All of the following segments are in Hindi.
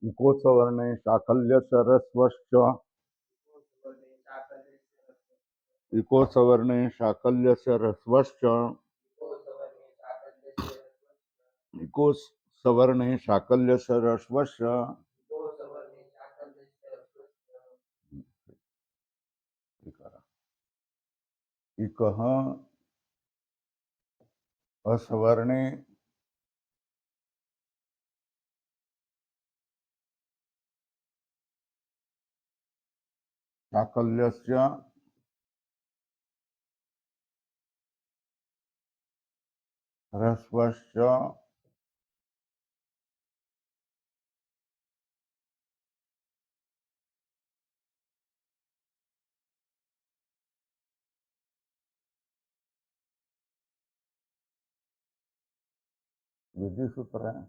इको सवर्णे शाकल्यस्य ह्रस्वश्च इको सवर्णे शाकल्यस्य ह्रस्वश्च इको सवर्णे शाकल्यस्य ह्रस्वश्च इकः असवर्णे शाकल्यस्य ह्रस्वश्च विधि सूत्र है।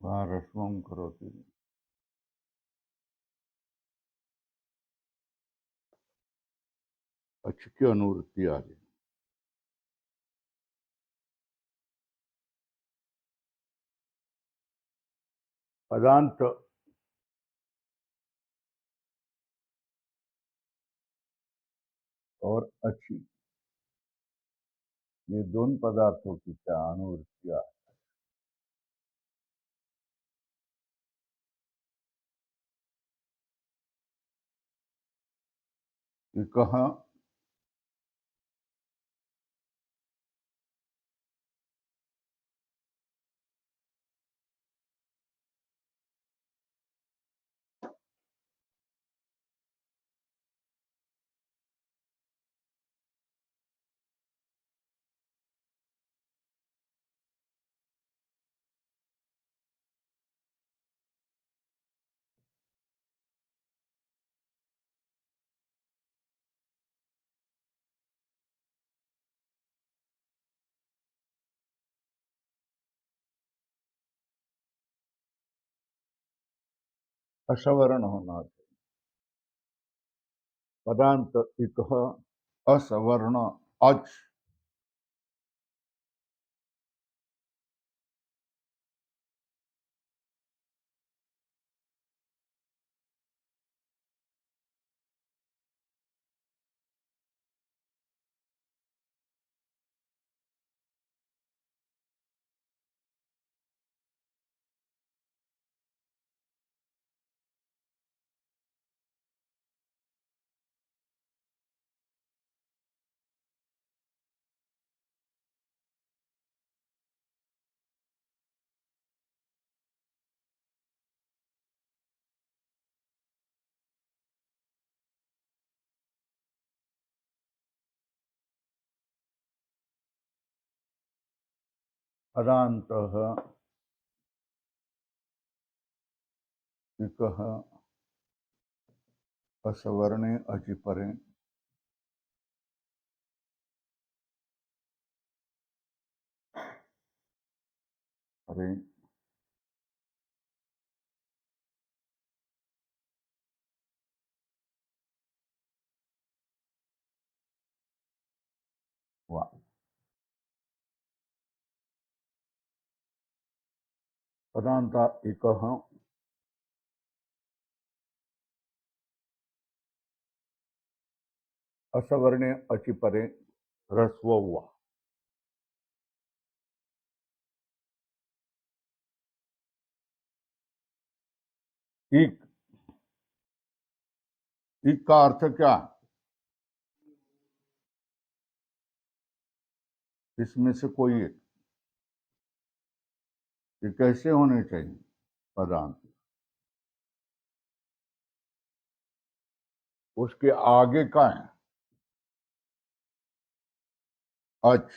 वहाँ रस्वम करोति अच्छी की अनुवृत्ति आ गई। पदांत और अच्छी ये दोनों पदार्थों की क्या अनुवृत्तियां। इकः असवर्ण होना चाहिए। पदांत इकः असवर्ण अच पदांत इकः असवर्णे अचि परे परे वा। पदांत इकः असवर्णे अचि परे ह्रस्व हुआ। इक इक का अर्थ क्या। इसमें से कोई एक। ये कैसे होने चाहिए पदांत। उसके आगे का है अच।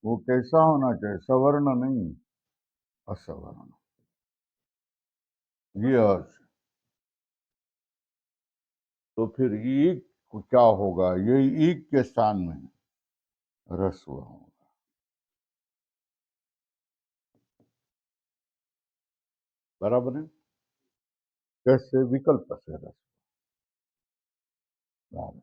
वो कैसा होना चाहिए सवर्ण नहीं असवर्ण। ये अर्थ तो फिर ईक क्या होगा? ये ईक के स्थान में ह्रस्व होगा। बराबर है? कैसे? विकल्प से ह्रस्व। बराबर।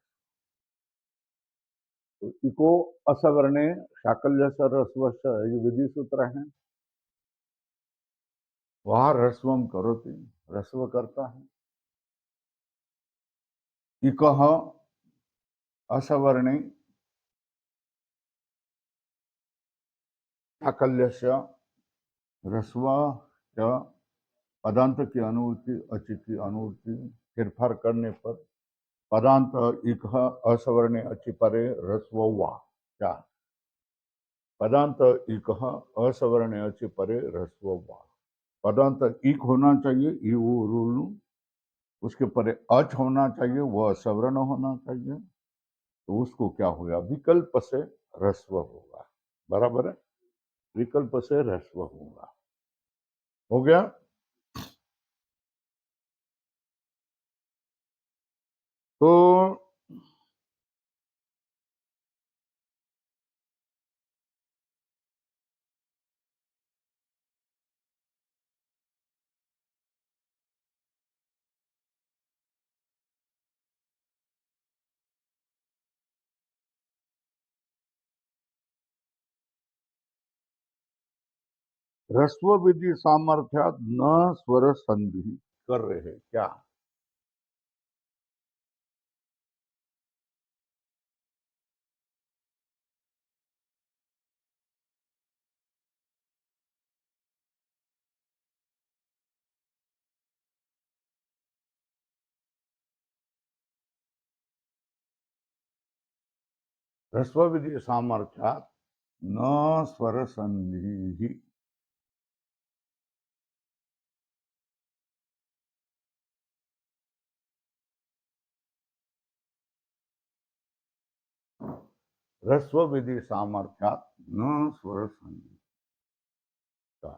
तो इको असवर्णे शाकल्य से ह्रस्व से, ये विधि सूत्र है। वहां ह्रस्वम करोति, ह्रस्व करता है। इकः असवर्णे शाकल्यस्य ह्रस्व च पदांत की अनुवृत्ति अचि की अनुवृत्ति फेरफार करने पर पदांत इक असवर्णे अचि परे ह्रस्व हुआ। क्या? पदांत इक असवर्णे अचि परे ह्रस्व हुआ। पदांत इक होना चाहिए, ई वो रूल, उसके परे अच होना चाहिए, वह सवर्ण होना चाहिए। तो उसको क्या होगा? विकल्प से ह्रस्व होगा। बराबर है? विकल्प से ह्रस्व होगा। हो गया? तो ह्रस्व विधि सामर्थ्यात न स्वर संधि कर रहे क्या? ह्रस्व विधि सामर्थ्यात न स्वर संधि। ह्रस्व विधि सामर्थ्यात न स्वर संधि का।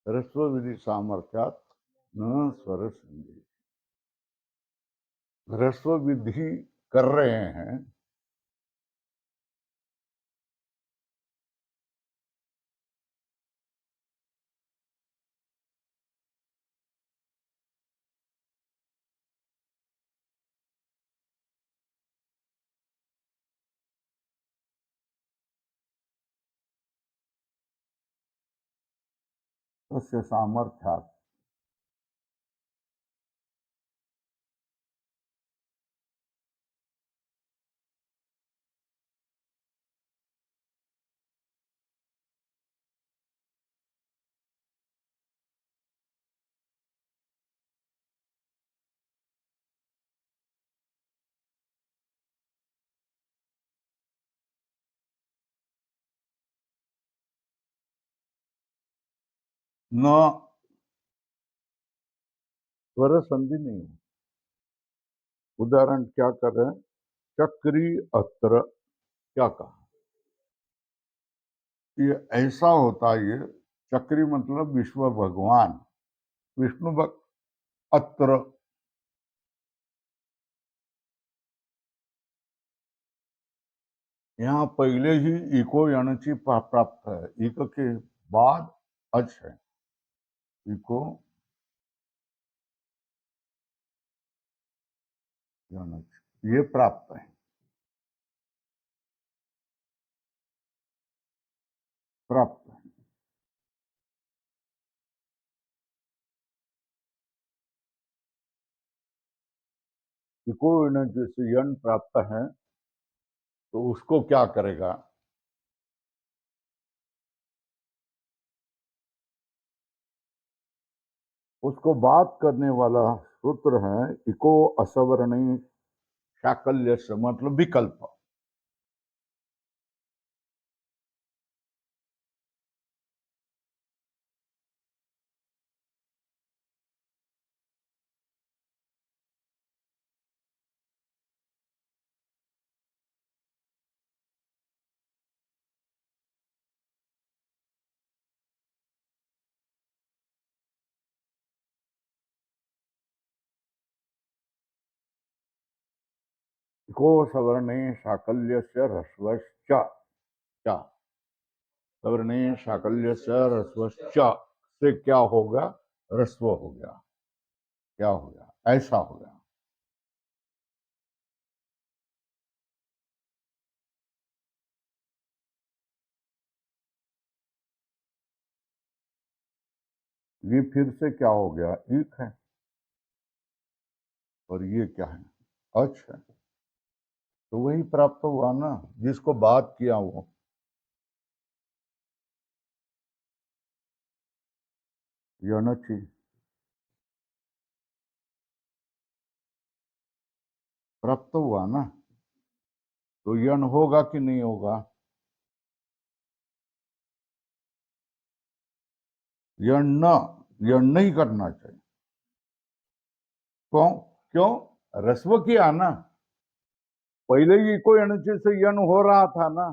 ह्रस्व विधि सामर्थ्यात न स्वर संधि। ह्रस्व विधि कर रहे हैं। तस्य सामर्थ्यात न स्वर संधि नहीं हो। उदाहरण क्या कर रहे हैं? चक्री अत्र। क्या कहा? ये ऐसा होता है। ये चक्री मतलब विश्व भगवान विष्णु अत्र। यहाँ पहले ही इको यानी प्राप्त है। इक के बाद अच है। इको यानी ये प्राप्त है। प्राप्त है। इको यानी से यन प्राप्त है। तो उसको क्या करेगा? उसको बात करने वाला सूत्र है इको असवर्णी शाकल्य से, मतलब विकल्प। को सवर्णे साकल्यस्य ह्रस्वश्च च सवर्णे साकल्यस्य ह्रस्वश्च से क्या होगा? ह्रस्व हो गया। क्या हो गया? ऐसा हो गया। ये फिर से क्या हो गया? एक है और ये क्या है? अच है। तो वही प्राप्त हुआ ना जिसको बात किया वो। यणचि प्राप्त हुआ ना, तो यण होगा कि नहीं होगा? यण न यण नहीं करना चाहिए। क्यों? क्यों? रस्व किया ना। पहले ही कोई अणुचित से यण हो रहा था ना,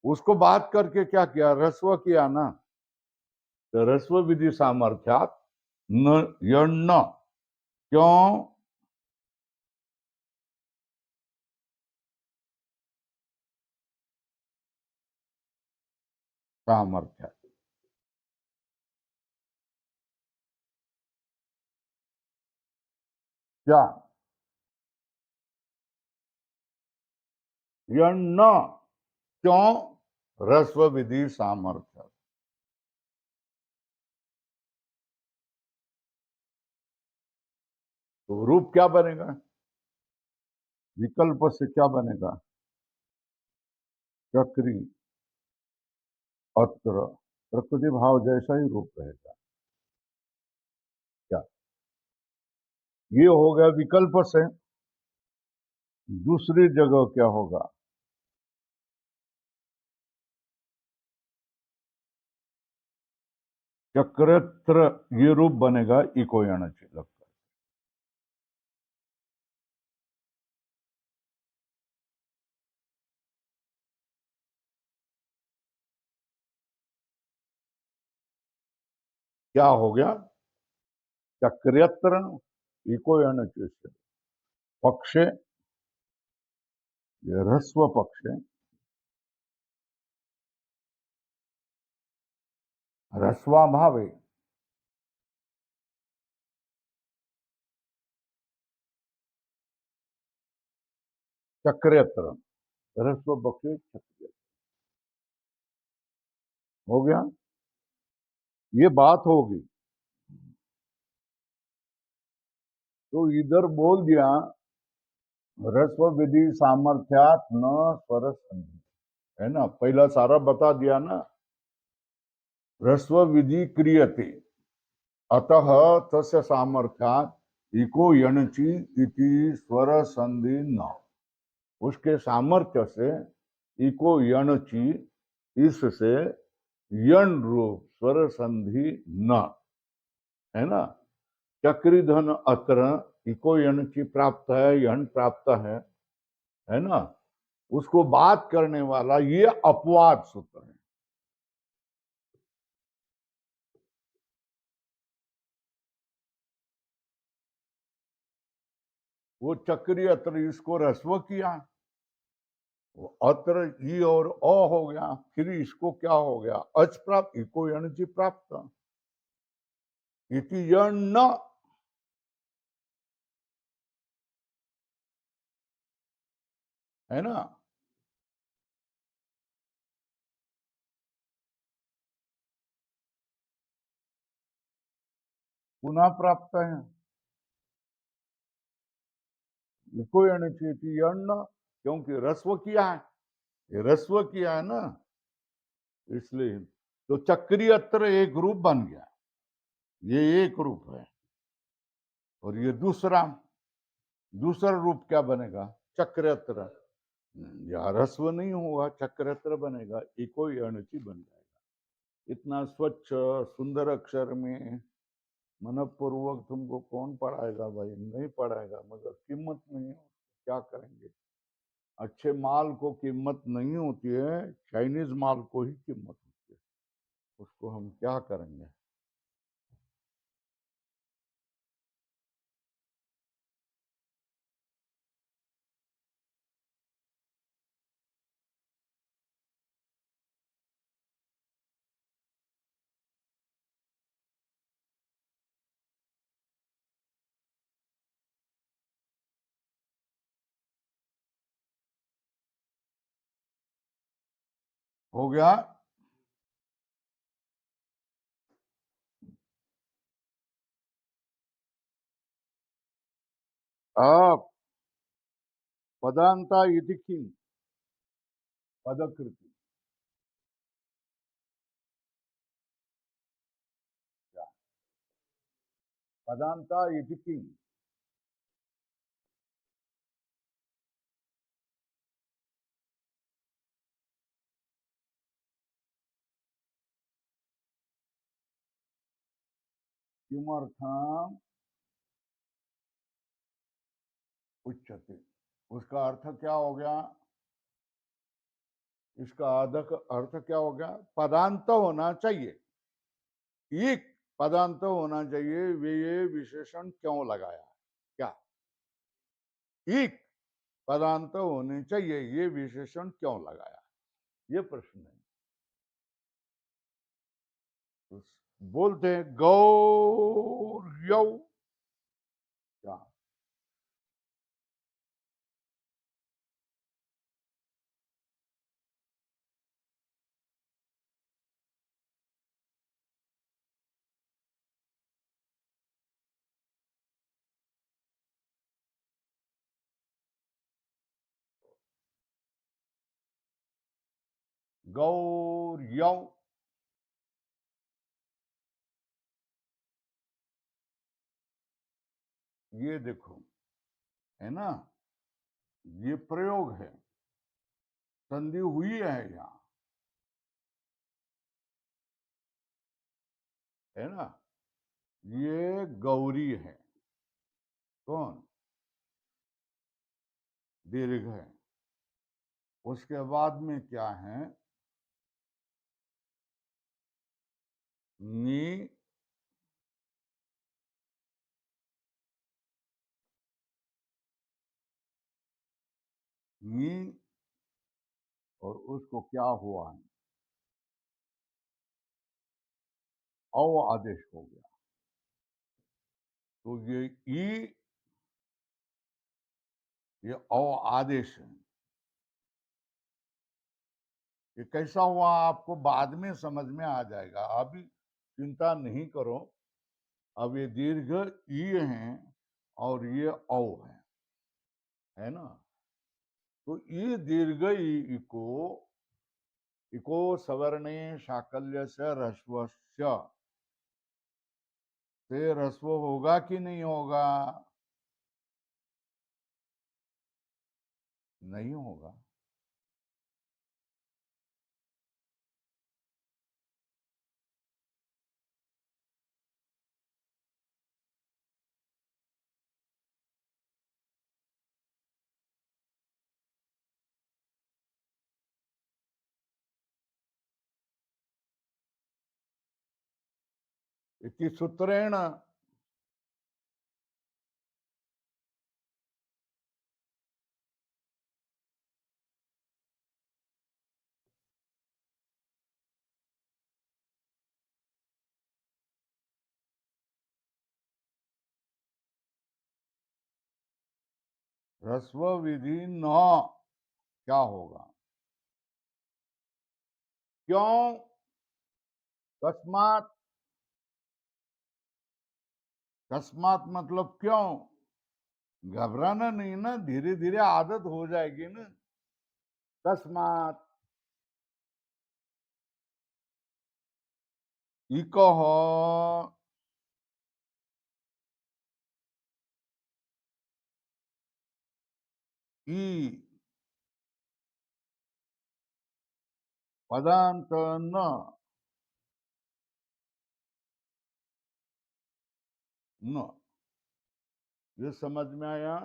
उसको बात करके क्या किया? रस्व किया ना। तो रस्व विधि सामर्थ्यात न यण न। क्यों? सामर्थ्य। क्या? यण न। क्यों? रस्व विधि सामर्थ्य। तो रूप क्या बनेगा? विकल्प से क्या बनेगा? चक्री अत्र प्रकृति भाव जैसा ही रूप रहेगा। क्या? ये हो गया विकल्प से। दूसरी जगह क्या होगा? चक्रत्र ये रूप बनेगा इको यणचि लगता है। क्या हो गया? चक्रेत्र इको यणचि से पक्षे, ये ह्रस्व पक्षे, ह्रस्वाभावे चक्रेत्र ह्रस्व पक्षे चक्र हो गया। ये बात होगी। तो इधर बोल दिया ह्रस्व विधि सामर्थ्यात न स्वर संधि, है ना? पहला सारा बता दिया ना। ह्रस्व विधि क्रियते अतः तस्य सामर्थ्यात इको यणचि इति स्वर संधि न। उसके सामर्थ्य से इको यणचि, इससे यण रूप स्वर संधि न, है ना? चक्री धन अत्र इको यणचि प्राप्त है, यण प्राप्त है ना? उसको बात करने वाला ये अपवाद सूत्र है। वो चक्री अत्र इसको रस्व किया, वो अत्र ई और अ हो गया, फिर इसको क्या हो गया? अच प्राप्त, इको यणचि प्राप्त, इति यण न, है ना? पुनः प्राप्त है इको यणचि इति यण न, क्योंकि रस्व किया है। ये रस्व किया है ना, इसलिए। तो चक्री अत्र एक रूप बन गया, ये एक रूप है। और ये दूसरा दूसरा रूप क्या बनेगा? चक्रत्र। या रस्व नहीं होगा, चक्रत्र बनेगा, इको यणचि बन जाएगा। इतना स्वच्छ सुंदर अक्षर में मनपूर्वक तुमको कौन पढ़ाएगा भाई? नहीं पढ़ाएगा, मगर कीमत नहीं है, क्या करेंगे? अच्छे माल को कीमत नहीं होती है, चाइनीज माल को ही कीमत होती है। उसको हम क्या करेंगे? हो गया। अब पदांता इति किम पदकृति। पदांता इति किम। किमर्थम उच्यते। उसका अर्थ क्या हो गया। इसका अर्थ अर्थ क्या हो गया। पदांत होना चाहिए। एक पदांत होना चाहिए। वे ये विशेषण क्यों लगाया। क्या एक पदांत होने चाहिए ये विशेषण क्यों लगाया। ये प्रश्न है। तो बोलते हैं गौर्यौ। क्या गौर्यौ। ये देखो है ना। ये प्रयोग है। संधि हुई है यहाँ। है ना। ये गौरी है। कौन। दीर्घ है। उसके बाद में क्या है। नी। नी। और उसको क्या हुआ है। औ आदेश हो गया। तो ये ई ये औ आदेश है। ये कैसा हुआ आपको बाद में समझ में आ जाएगा। अभी चिंता नहीं करो। अब ये दीर्घ ई है और ये औ है ना। तो ये दीर्घ ई को इको सवर्णे शाकल्य से ह्रस्वस्य से ह्रस्व होगा कि नहीं होगा। नहीं होगा। इति सूत्रेण ह्रस्व विधि न क्या होगा। क्यों। कस्मात। कस्मात मतलब क्यों। घबराना नहीं ना। धीरे धीरे आदत हो जाएगी ना। कस्मात। इको ई पदांत न न। ये समझ में आया।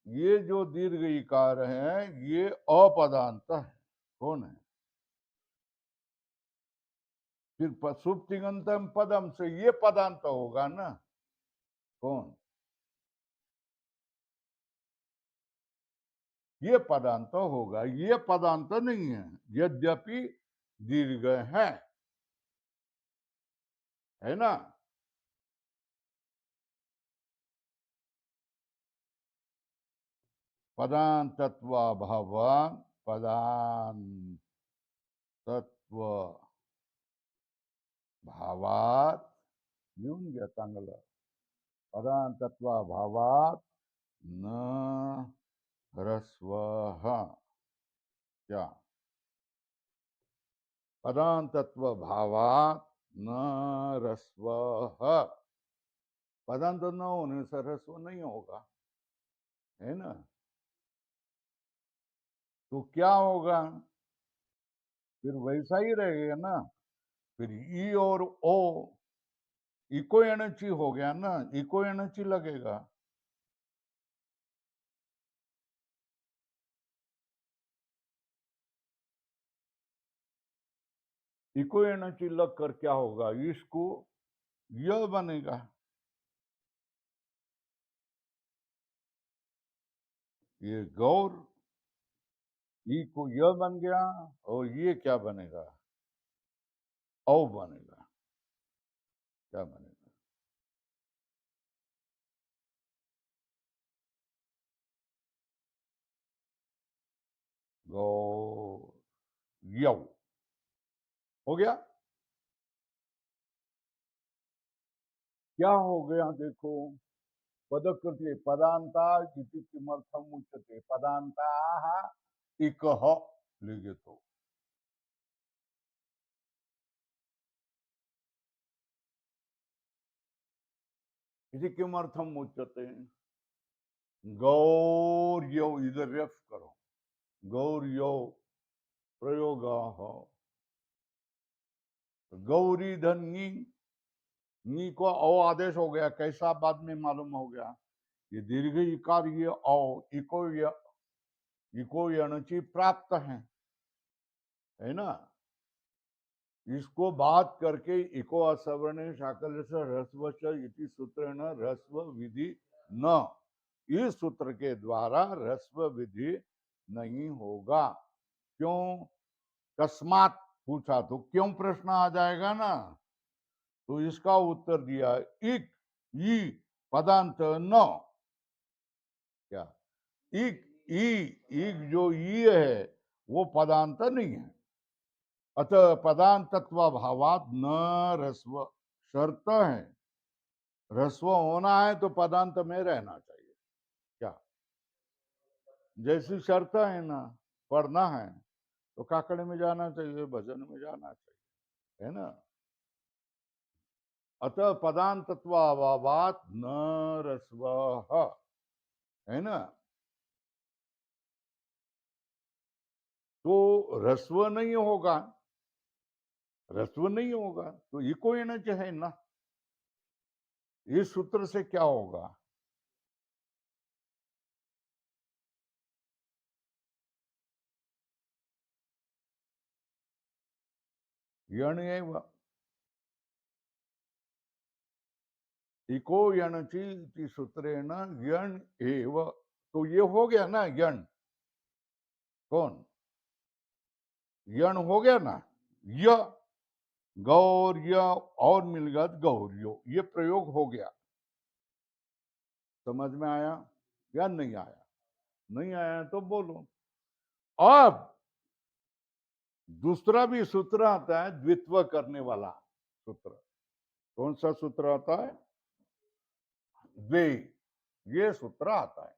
ये जो दीर्घ इकार है ये अपदांत है। कौन है। फिर सुप्तिगंतम पदम से ये पदांत होगा ना। कौन। ये पदांत होगा। ये पदांत नहीं है। यद्यपि दीर्घ है ना। पदांतत्वा भगवान पदान तत्व भावात लिहून घ्या चांगलं. पदांतत्व भावात न ह्रस्वः. क्या? पदांतत्व भावात न ह्रस्वः. पदांत न होने से ह्रस्व नहीं होगा, है ना? तो क्या होगा? फिर वैसा ही रहेगा ना. फिर ई और ओ इको एनर्जी हो गया ना, इको एनर्जी लगेगा. इको एनर्जी लग कर क्या होगा? इसको यह बनेगा. ये गौर ई को यह बन गया और ये क्या बनेगा? औ बनेगा. क्या बनेगा? गौर यौ हो गया. क्या हो गया देखो. पदकृति पदांता इति किमर्थम उच्यते. पदांताः इकः लिखे तो इति किमर्थम उच्यते. गौर्यो इधर रेफ करो. गौर्यो प्रयोग गौरी धन नी को औ आदेश हो गया. कैसा बाद में मालूम हो गया. ये दीर्घ इकार ये औ इको यणचि प्राप्त है ना. इसको बात करके इको असवर्ण शाकल से ह्रस्व इति सूत्र न ह्रस्व विधि न. इस सूत्र के द्वारा ह्रस्व विधि नहीं होगा. क्यों? कस्मात पूछा तो क्यों प्रश्न आ जाएगा ना. तो इसका उत्तर दिया इक ई पदांत न. क्या? इक ई इक जो ई है वो पदांत नहीं है. अतः पदांतत्व भावात न ह्रस्व. शर्त है. ह्रस्व होना है तो पदांत में रहना चाहिए. क्या? जैसी शर्त है ना. पढ़ना है तो काकड़े में जाना चाहिए, भजन में जाना चाहिए, है ना. अतः पदांतत्व अभावात न ह्रस्व, है ना. तो ह्रस्व नहीं होगा. ह्रस्व नहीं होगा तो इको एनर्जी है ना. इस सूत्र से क्या होगा? यण एव इको यणची सूत्रेण यण एव. तो ये हो गया ना यण. कौन? यण हो गया ना. य गौर्य और मिलगत गौर्यो ये प्रयोग हो गया. समझ में आया या नहीं आया? नहीं आया तो बोलो. अब दूसरा भी सूत्र आता है द्वित्व करने वाला सूत्र. कौन सा सूत्र आता है? द्वे. ये सूत्र आता है.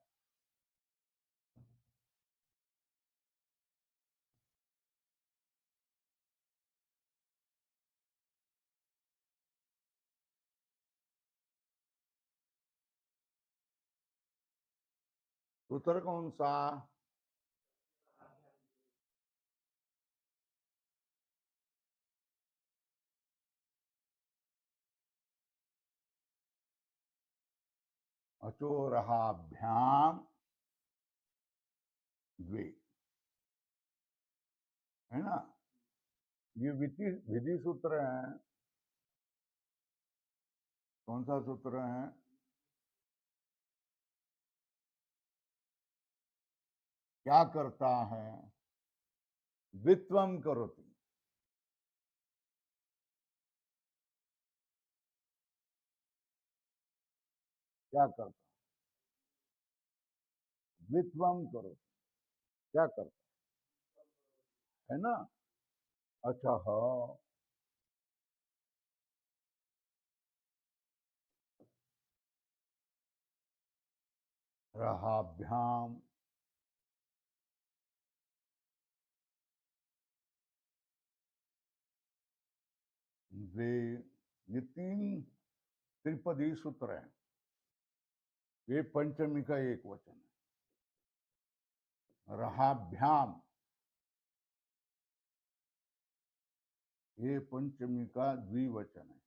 सूत्र कौन सा? अचोरहाभ्याम द्वे, है ना. ये विधि विधि सूत्र है. कौन सा सूत्र है? क्या करता है? द्वित्वम करोति. क्या करता? द्वित्वम करोति. क्या करता है ना. अच्छा, हाँ। रहाभ्याम। वे, ये तीन त्रिपदी सूत्र हैं। ये पंचमी का एक वचन है। रहाभ्याम, ये पंचमी का द्विवचन है।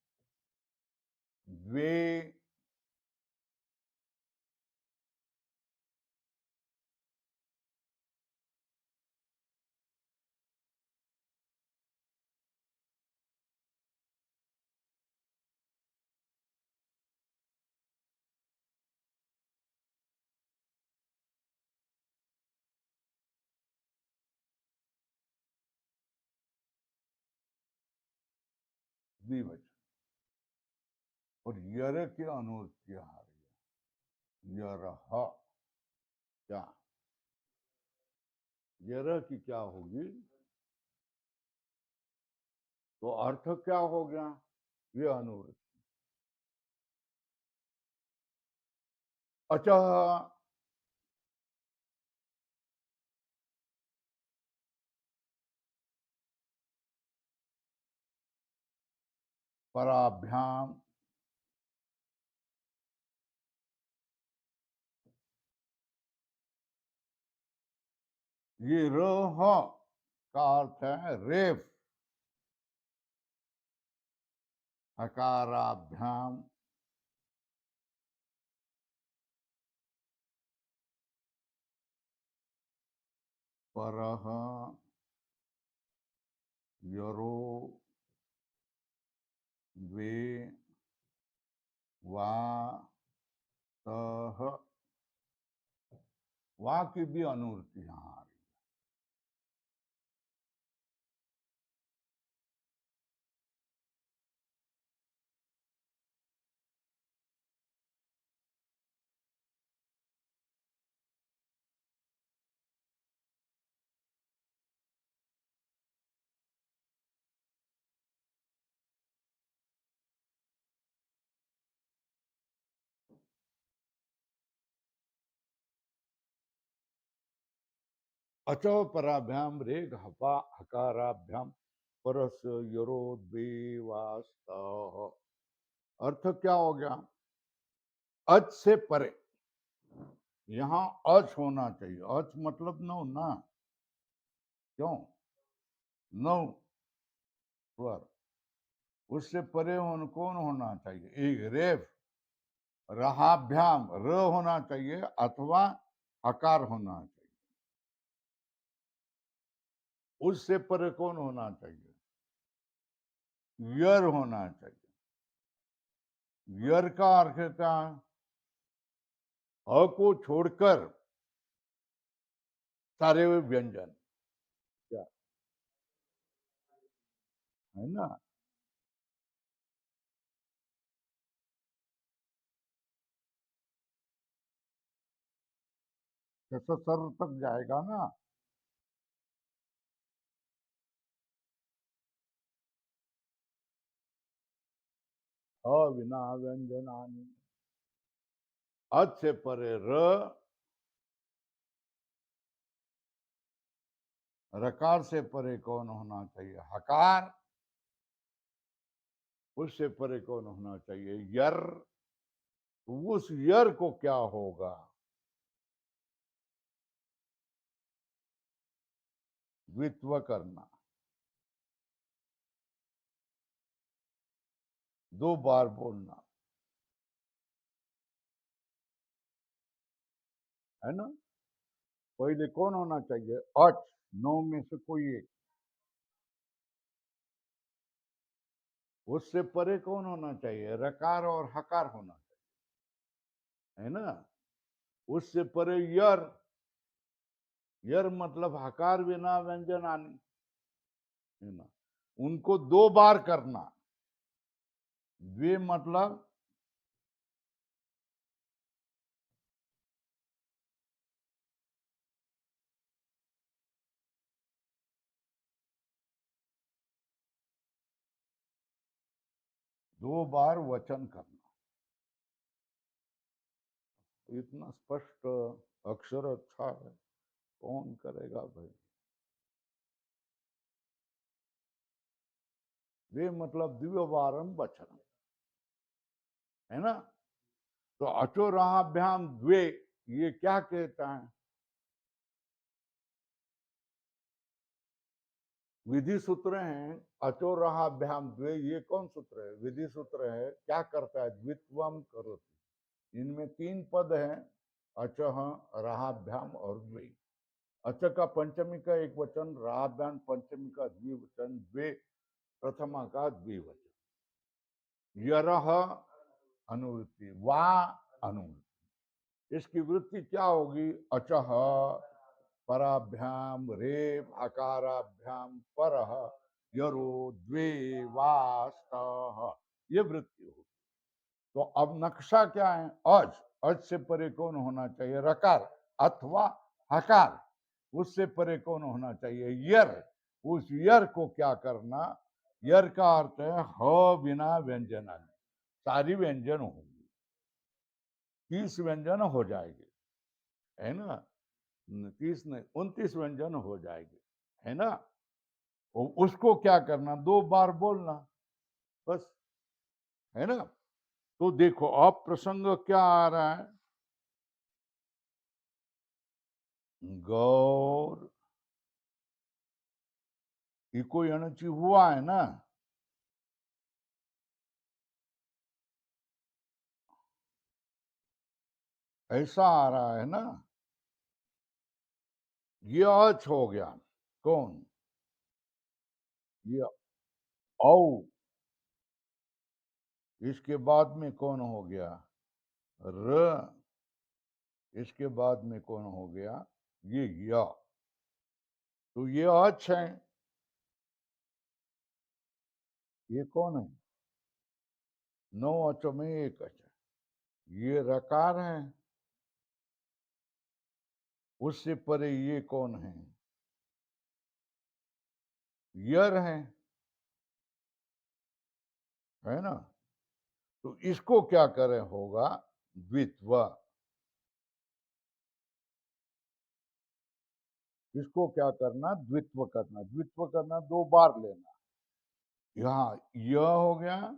द्वे, द्विवचन। और यर के अनुवृत्ति आ रही है। यरह, क्या यरह की क्या होगी? तो अर्थ क्या हो गया? ये अनुवृत्ति। अच्छा, पराभ्याम, ये रह का अर्थ है रेफ। हकाराभ्याम, परह, यरो, द्वे, वा, तह। वा की भी अनुवृत्ति यहां आ रही। अचो पराभ्याम रेग हपा हकाराभ्याम परस यरो द्वे वास्तव। अर्थ क्या हो गया? अच से परे, यहां अच होना चाहिए। अच मतलब नौ ना, क्यों? नौ स्वर। उससे परे कौन होना चाहिए? एक रेफ। रहाभ्याम र होना चाहिए अथवा हकार होना चाहिए। उससे परे कौन होना चाहिए? यर होना चाहिए। यर का अर्थ क्या है? अ को छोड़कर सारे व्यंजन, क्या है ना? जैसे सर तक जाएगा ना। अविना व्यंजनानि। अच से परे र, रकार से परे कौन होना चाहिए? हकार। उससे परे कौन होना चाहिए? यर। उस यर को क्या होगा? द्वित्व करना, दो बार बोलना, है ना? पहले कौन होना चाहिए? अच। नौ में से कोई एक। उससे परे कौन होना चाहिए? रकार और हकार होना चाहिए, है ना? उससे परे यर। यर मतलब हकार बिना व्यंजन आनी, है ना? उनको दो बार करना। वे मतलब 2 बार वचन करना। इतना स्पष्ट अक्षर अच्छा है, कौन करेगा भाई। वे मतलब द्विवारम वचन, है ना। तो अचोराभ्याम द्वे, ये क्या कहता है? विधि सूत्र हैं अचोराभ्याम द्वे, ये कौन सूत्र है? विधि सूत्र है। क्या करता है? द्वित्वम करोति। इनमें 3 पद हैं, अचः, रहाभ्याम और द्वे। अच का पंचमी का एक वचन, रहाभ्याम पंचमी का द्विवचन, द्वे प्रथमा का द्विवचन। यरह अनुवृत्ति, वा अनुवृत्ति। इसकी वृत्ति क्या होगी? अचः पराभ्याम रेप अकाराभ्याम परः यरो द्वे वास्तः, ये वृत्ति होगी। तो अब नक्शा क्या है? अज से परे कौन होना चाहिए? रकार अथवा हकार। उससे परे कौन होना चाहिए? यर। उस यर को क्या करना? यर का अर्थ है ह बिना व्यंजना, सारी व्यंजन होंगी, 30 व्यंजन हो जाएगी, है ना। 30 नहीं, 29 व्यंजन हो जाएगी, है ना। उसको क्या करना? 2 बार बोलना, बस, है ना। तो देखो अब प्रसंग क्या आ रहा है? गौर, ये कोई अणुचि हुआ है ना। ऐसा आ रहा है ना। ये अच हो गया, कौन? ये औ। इसके बाद में कौन हो गया? र। इसके बाद में कौन हो गया? ये या। तो ये अच है, ये कौन है? 9 अचों में एक अच है। ये रकार है, उससे परे ये कौन है? यर है ना। तो इसको क्या करे? होगा द्वित्व। इसको क्या करना? द्वित्व करना। द्वित्व करना 2 बार लेना। यहाँ य हो गया,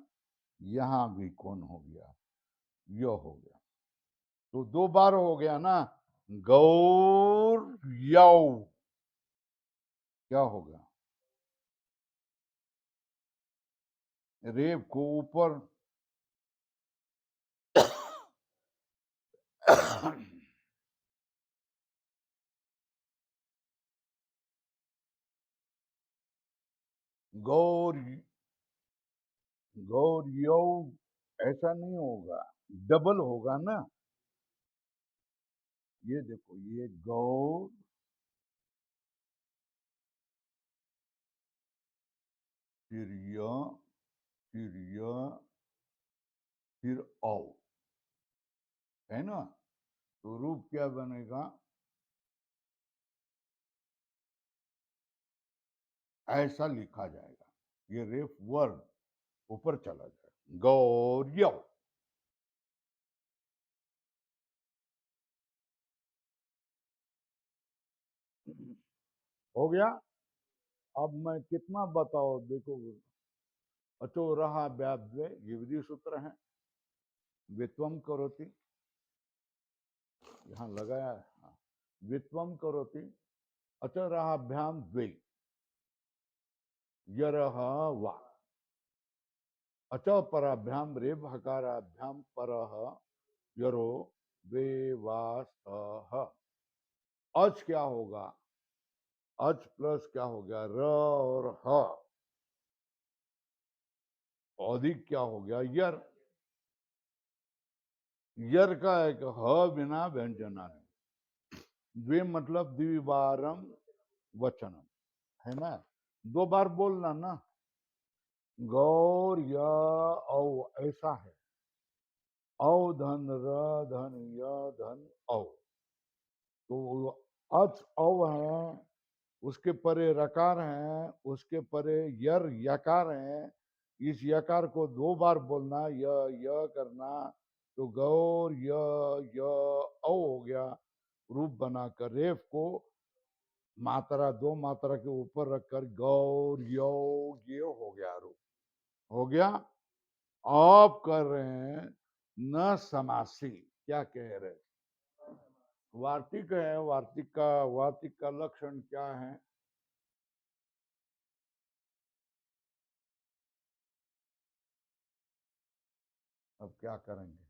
यहाँ भी कौन हो गया? य हो गया। तो 2 बार हो गया ना। गौर यौ, क्या होगा? रेप को ऊपर गौर, गौर यौ, ऐसा नहीं होगा, डबल होगा ना। ये देखो, ये गौर, फिर य, फिर य, फिर औ, है ना। तो रूप क्या बनेगा? ऐसा लिखा जाएगा। ये रेफ वर्ड ऊपर चला जाए, गौर्य। हो गया। अब मैं कितना बताओ, देखो, अचो रहा व्याव्य, ये विधि सूत्र है। वित्वम करोति, यहाँ लगाया है, हाँ। वित्वम करोति अचो रहाभ्याम द्वे, यरह वा। अचो पराभ्याम रेभ हकाराभ्याम परह यरो द्वे वा सह। अच क्या होगा? अच प्लस क्या हो गया? र और ह। अधिक क्या हो गया? यर। यर का एक ह बिना व्यंजना है। द्वे मतलब द्विवारम वचनम, है ना। 2 बार बोलना ना। गौर या औ, ऐसा है। औ धन र धन य धन औ। तो अच औ है, उसके परे रकार है, उसके परे यर यकार है, इस यकार को 2 बार बोलना, य करना, तो गौर य औ हो गया, रूप बनाकर रेफ को मात्रा 2 मात्रा के ऊपर रखकर गौर यो ये हो गया रूप, हो गया। आप कर रहे हैं न समासी, क्या कह रहे? वार्तिक है, वार्तिक का लक्षण क्या है? अब क्या करेंगे?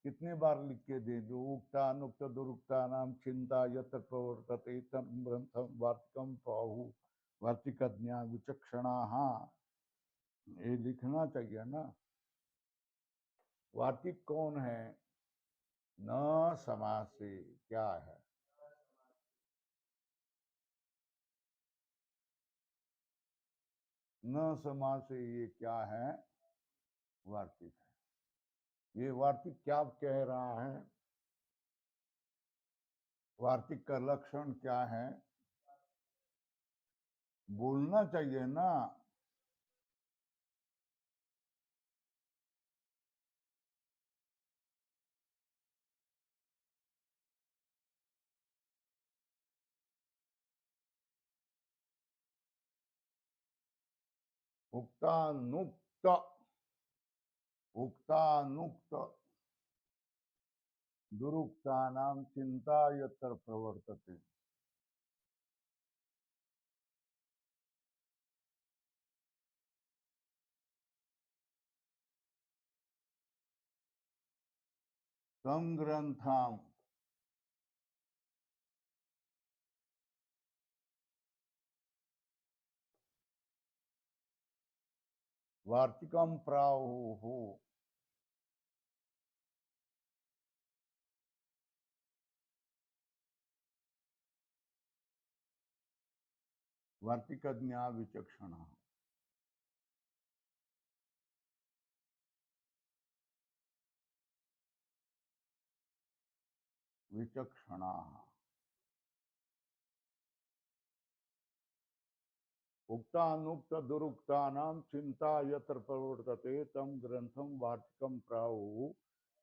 कितने बार लिख के दे दो? उक्ता अनुक्त दुरुक्ता नाम चिंता यत्र प्रवर्तते तम ग्रंथम वार्तिकम प्राहु वार्तिक ज्ञा विचक्षणा। हाँ, ये लिखना चाहिए ना। वार्तिक कौन है? न समासे, क्या है? न समासे, ये क्या है? वार्तिक है। ये वार्तिक क्या कह रहा है? वार्तिक का लक्षण क्या है? बोलना चाहिए ना। उक्तानुक्त, उक्तानुक्त दुरुक्तानां चिंता यत्र प्रवर्तते। तम ग्रंथम, वार्तिकम प्राहुः, वार्तिक ज्ञा विचक्षण, विचक्षणा। उक्तानुक्त दुरुक्तानां चिंता यत्र प्रवर्तते तम ग्रंथम वार्तिकम प्राहुः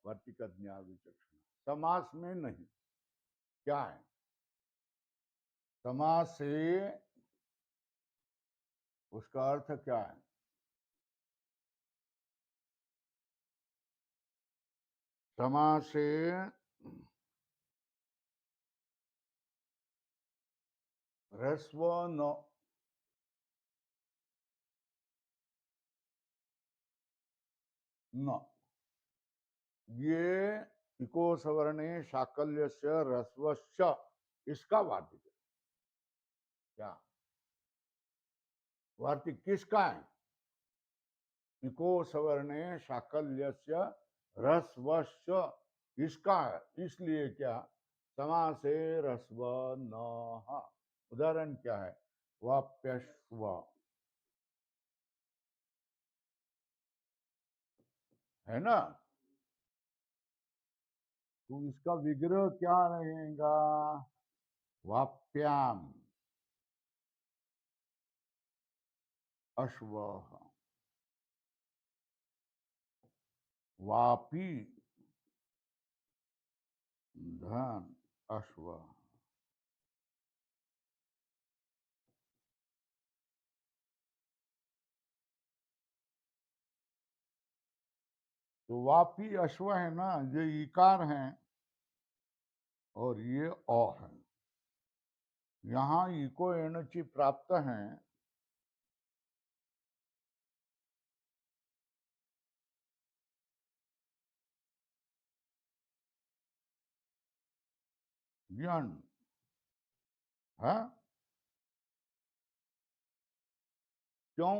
वार्तिक ज्ञा विचक्षण। समास में नहीं, क्या है? समास से उसका अर्थ क्या है? समास से ह्रस्व न, न, ये इको सवर्णे शाकल्य से ह्रस्वश्च, इसका वार्तिक है। क्या वार्तिक किसका है? इको सवर्णे शाकल्य से ह्रस्वश्च, इसका है। इसलिए क्या? समासे ह्रस्व न। उदाहरण क्या है? वाप्यश्व, है ना? तो इसका विग्रह क्या रहेगा? वाप्याम अश्व, वापी धन अश्व। तो वापी अश्व है ना, ये इकार है और ये अ है। यहाँ इको एनर्जी प्राप्त है। व्यन है, क्यों?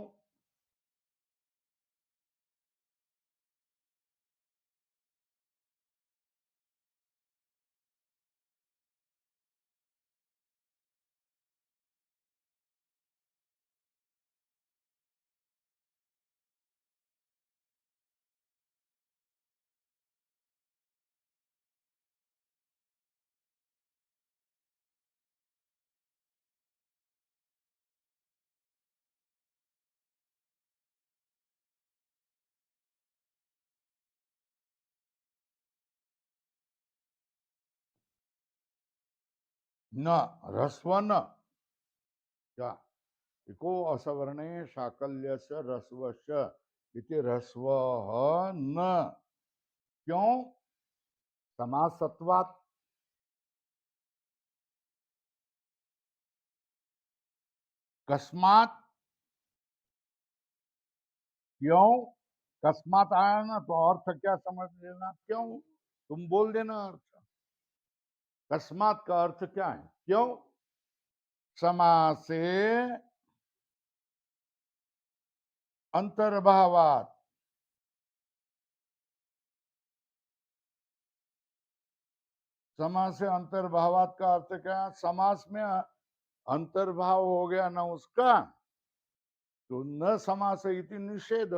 न रस्वन क्या इको असवर्णे शाकल्यस्य रस्वस्य इति रस्वः न क्यों समासत्वात् कस्मात क्यों कस्मात आया ना तो अर्थ क्या समझ लेना क्यों तुम बोल देना अर्थ कस्मात का अर्थ क्या है क्यों समासे अंतर्भावात समास से अंतर्भावात का अर्थ क्या है समास में अंतर्भाव हो गया ना उसका तो न समास इति निषेध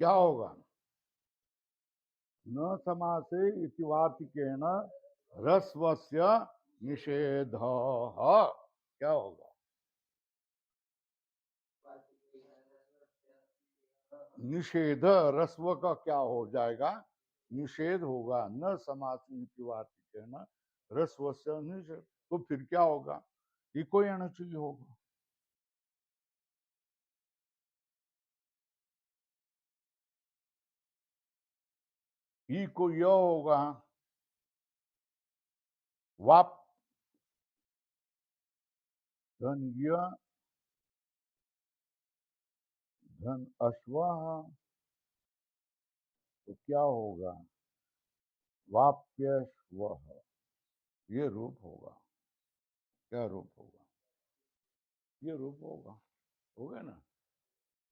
क्या होगा न समासे इति वार्तिकेन रस्वस्य निषेध क्या होगा निषेध रस्व का क्या हो जाएगा निषेध होगा न समास इति वार्तिकेन रस्वस्य निषेध तो फिर क्या होगा इको आना चाहिए होगा इको यह होगा वाप धन य धन अश्व तो क्या होगा वाप्य स्व ये रूप होगा क्या रूप होगा ये रूप होगा हो गया ना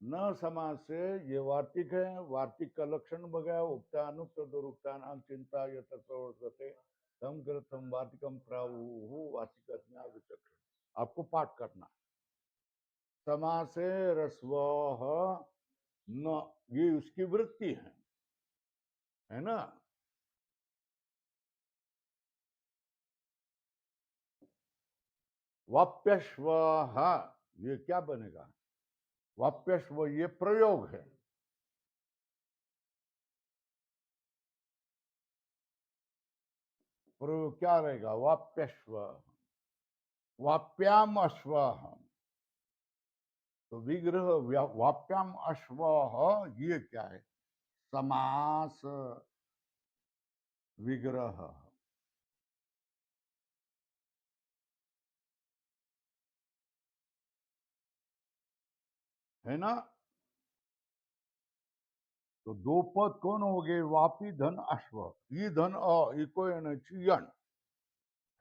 न समास से ये वार्तिक है वार्तिक का लक्षण बगया उक्ता अनुक्त दुरुक्ता नाम चिंता ये प्रवर्तते तम ग्रथम वार्तिकम प्रावु वार्तिक आपको पाठ करना समास रस्व न ये उसकी वृत्ति है ना वाप्यश्व ये क्या बनेगा वाप्यश्व ये प्रयोग है प्रयोग क्या रहेगा वाप्यश्व वाप्याम अश्व तो विग्रह वाप्याम अश्व ये क्या है समास विग्रह है ना तो दो पद कौन हो गए वापी धन अश्व ये धन इको यण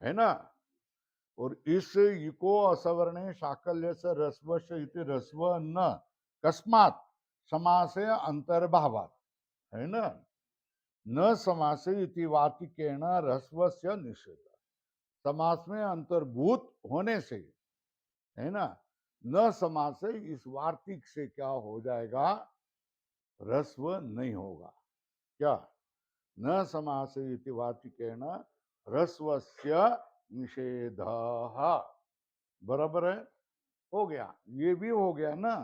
है ना और इस इको असवर्ण शाकल्य से रस्व इति रस्व न कस्मात समासे अंतर्भावात है ना न समासे इति वातिकेन रस्वस्य निषेध समास में अंतर्भूत होने से है ना न समास से इस वार्तिक से क्या हो जाएगा रस्व नहीं होगा क्या न समास इति वार्तिकेन रस्वस्य निषेध बराबर है हो गया ये भी हो गया ना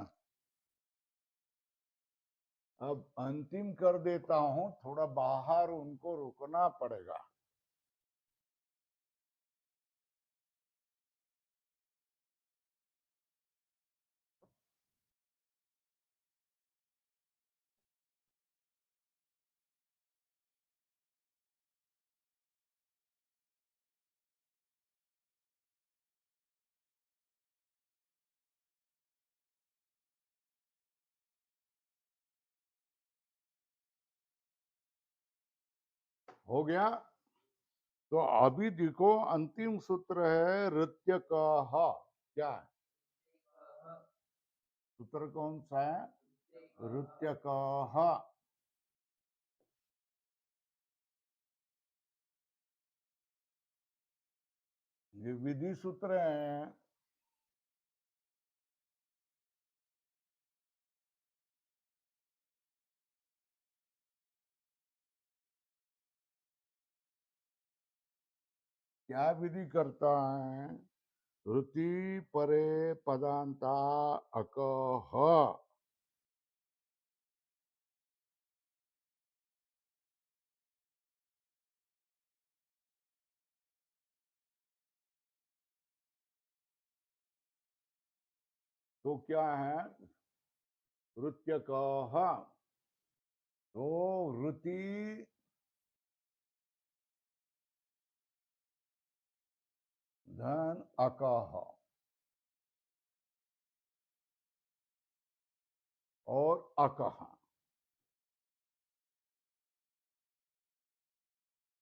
अब अंतिम कर देता हूं थोड़ा बाहर उनको रुकना पड़ेगा हो गया तो अभी देखो अंतिम सूत्र है ऋत्य क्या है सूत्र कौन सा है? ऋत्यकः। ये विधि सूत्र है। क्या विधि करता है? ऋति परे पदांता अकह। तो क्या है? ऋत्यकः। तो ऋति धन अकह और अकह।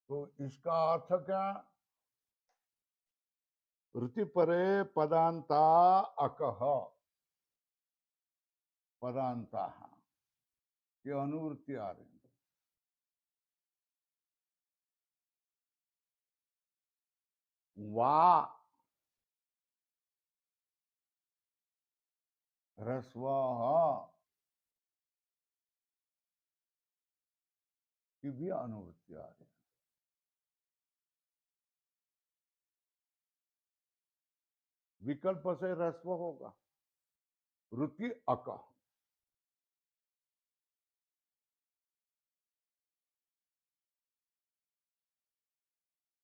तो इसका अर्थ क्या? ऋति परे पदांता अकह पदांता। ये अनुवृत्ति आ रही है। वा ह्रस्व की भी अनुवृत्ति आ रही है। विकल्प से ह्रस्व होगा। ऋति अक।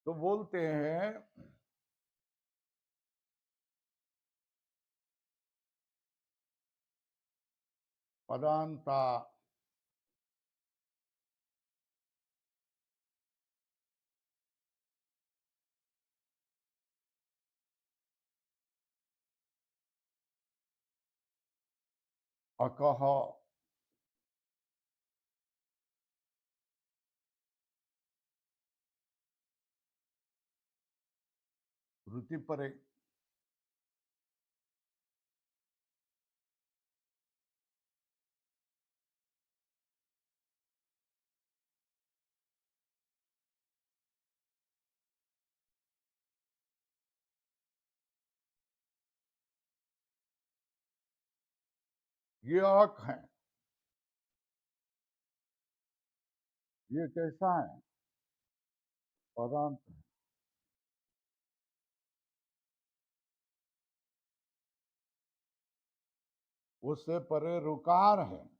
तो बोलते हैं पदांता अकह ऋति परे। ये अक है। ये कैसा है? पदांत है। उससे परे रुकार है।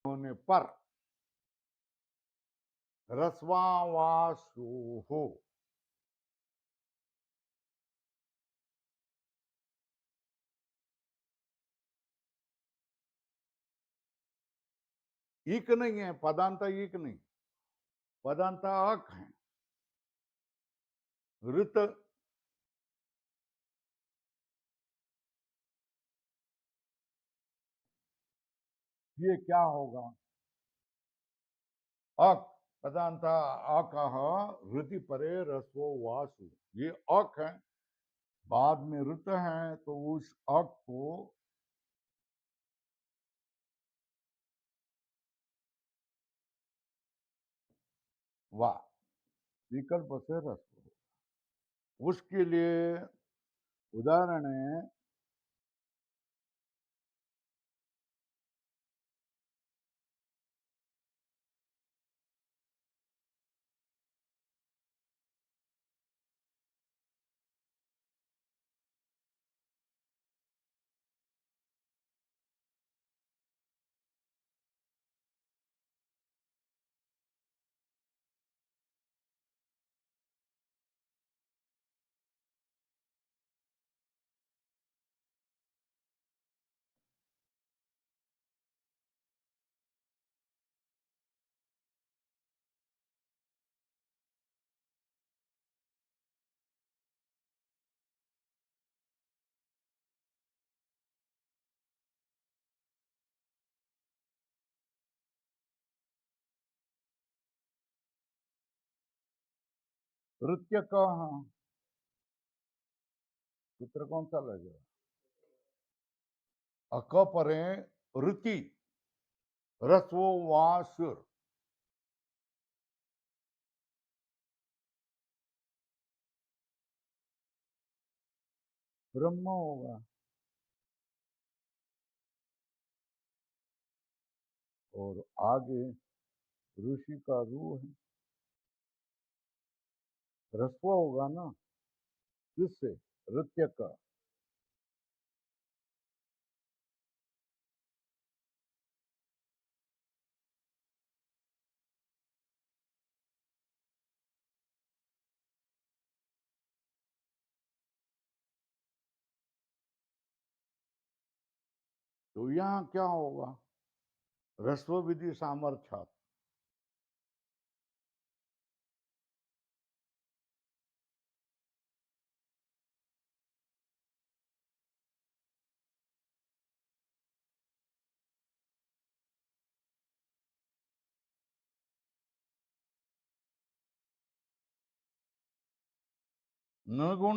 होने पर रस्वावासु हो। इक नहीं है, पदांत इक नहीं, पदांत अक है। ऋत ये क्या होगा? अक। पदांत अकह ऋति परे रस्वो वासु। ये अक है, बाद में ऋत है, तो उस अक को वा विकल्प से रस्व। उसके लिए उदाहरण है ऋत्य का, हाँ, सूत्र कौन सा लगेगा? अक परे ऋति, रस्वो वा सुर। ब्रह्म होगा। और आगे ऋषि का रू है, रस्व होगा ना, किससे? ऋत्य का। तो यहाँ क्या होगा? रस्व विधि सामर्थ्यात्। न गुण,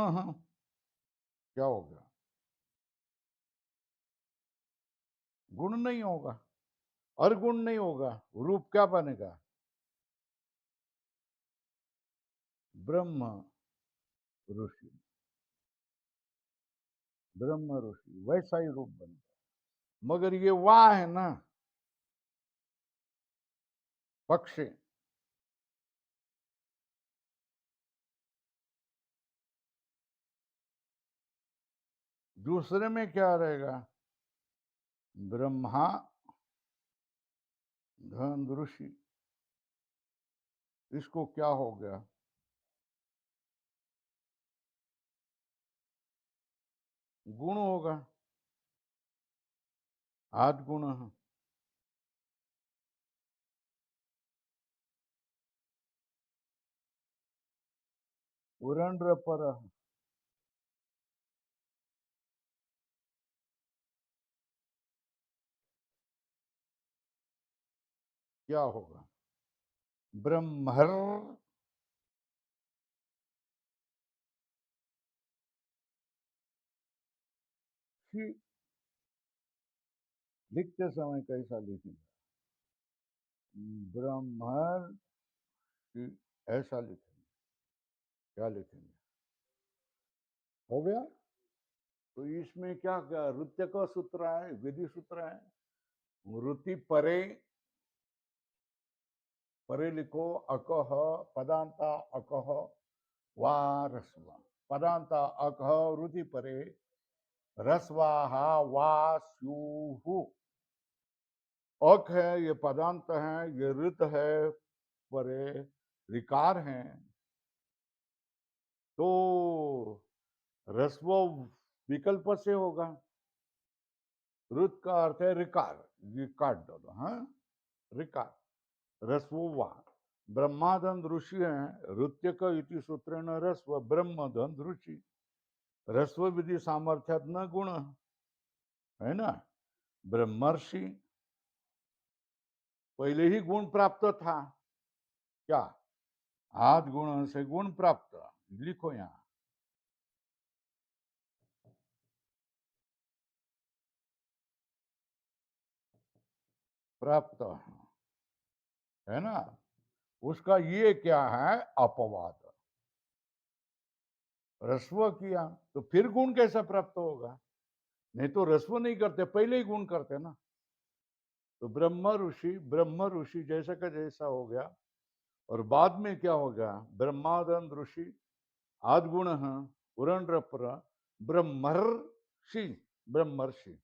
क्या हो गया? गुण नहीं होगा, और गुण नहीं होगा, रूप क्या बनेगा? ब्रह्म ऋषि, ब्रह्म ऋषि वैसा ही रूप बनेगा। मगर ये वाह है ना, पक्ष, दूसरे में क्या रहेगा? ब्रह्मा धन ऋषि। इसको क्या हो गया? गुण होगा, आद गुण है। उरंड्र पर क्या होगा? ब्रह्मर लिखते समय कैसा लिखेंगे? ब्रह्मर, ऐसा लिखेंगे? क्या लिखेंगे? हो गया। तो इसमें क्या क्या ऋत्य का सूत्र है, विधि सूत्र है। ऋति परे, परे लिखो अकह, पदांता अकह वा रस्वा। पदांता अकह ऋति परे, रस्वाहा वा स्युहु। अक है, ये पदांत है, ये ऋत है, परे रिकार है। तो रस्व विकल्प से होगा। रुत का अर्थ है रिकार, ये काट दो, हाँ, रिकार। रस्वोवा ब्रह्मादन ऋषि है, ऋत्य का इति सूत्रेण रस्व ब्रह्मदन ऋषि। रस्व विधि सामर्थ्यात न गुण, है ना। ब्रह्मर्षि, पहले ही गुण प्राप्त था, क्या? आद गुण से गुण प्राप्त, लिखो यहाँ। प्राप्त है ना। उसका ये क्या है? अपवाद। रस्व किया तो फिर गुण कैसा प्राप्त होगा? नहीं तो रस्व नहीं करते, पहले ही गुण करते ना। तो ब्रह्म ऋषि जैसा का जैसा हो गया। और बाद में क्या हो गया? ब्रह्मादन ऋषि, आद गुण, उरंड्र पर ब्रह्मर्षि, ब्रह्मर्षि।